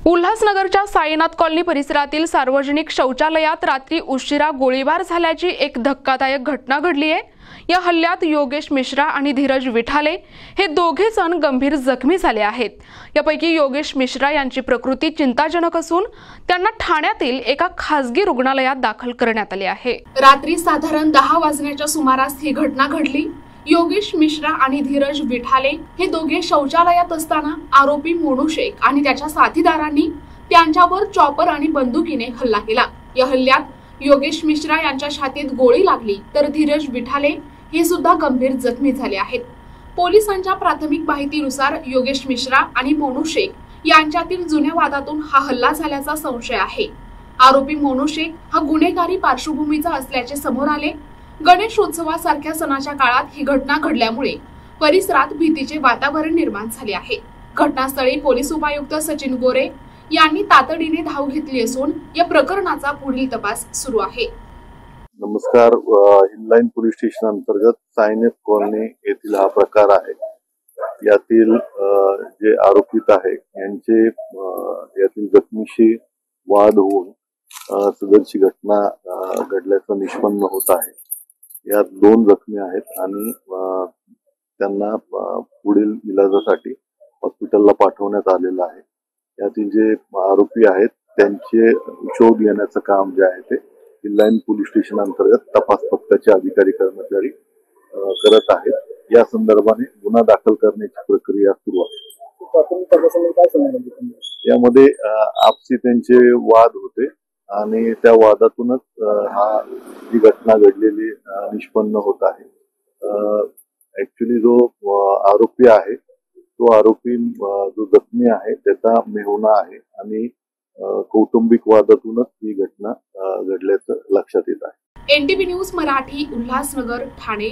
उल्हासनगरच्या साईनाथ कॉलनी परिसरातील सार्वजनिक शौचालयात रात्री उशिरा गोळीबार झाल्याची एक धक्कादायक घटना घडली आहे। या हल्ल्यात योगेश मिश्रा आणि धीरज विठाले हे दोघे जण गंभीर जखमी झाले आहेत। यापैकी योगेश मिश्रा यांची प्रकृती चिंताजनक असून त्यांना ठाण्यातील एका खासगी रुग्णालयात दाखल करण्यात आले आहे। रात्री साधारण 10 वाजण्याच्या सुमारास ही घटना घडली। योगेश मिश्रा आणि धीरज विठाले हे दोघे शौचालयात असताना आरोपी मोनू शेख आणि त्याच्या साथीदारांनी त्यांच्यावर चॉपर आणि बंदुकीने हल्ला केला। या हल्ल्यात योगेश मिश्रा यांच्या छातीत गोळी लागली तर धीरज विठाले हे सुद्धा गंभीर जखमी झाले आहेत। पोलिसांच्या प्राथमिक माहितीनुसार योगेश मिश्रा आणि मोनू शेख यांच्यातील जुन्या वादातून हा हल्ला झाल्याचा संशय आहे। आरोपी मोनू शेख हा गुन्हेगारी पार्श्वभूमीचा असल्याचे समोर आले। गणेशोत्सवासारख्या सणाच्या काळात ही घटना घडल्यामुळे परिसरात भीतीचे वातावरण निर्माण झाले आहे। घटनास्थळी पोलीस उपायुक्त सचिन गोरे यांनी तातडीने धाव घेतली असून या प्रकरणाचा पुढील तपास सुरू आहे। नमस्कार, हिललाईन पोलीस स्टेशन अंतर्गत साईनाथ कॉलनी येथील हा प्रकार आहे। यातील जे आरोपित आहे यांचे यातील जखमीशी वाद होऊन सदरची घटना घडल्याचं निष्पन्न होत आहे। यात 2 जखमी आहेत आणि त्यांना पुढील इलाजासाठी हॉस्पिटलला पाठवण्यात आलेलं आहे। यातील जे आरोपी आहेत त्यांचे शोध घेण्याचं काम जे आहे ते हिललाईन पोलीस स्टेशन अंतर्गत तपास पथकाचे अधिकारी कर्मचारी करत आहेत। या संदर्भाने गुन्हा दाखल करण्याची प्रक्रिया सुरू आहे। यामध्ये आपसी त्यांचे वाद होते आणि त्या वादातूनच ही घटना घडलेली निष्पन्न होत आहे। ऍक्च्युली जो आरोपी आहे तो आरोपी जो जखमी आहे त्याचा मेहुणा आहे आणि कौटुंबिक वादातूनच ही घटना घडल्याचं लक्षात येत आहे। NTV news Marathi, Ulhasnagar, Thane.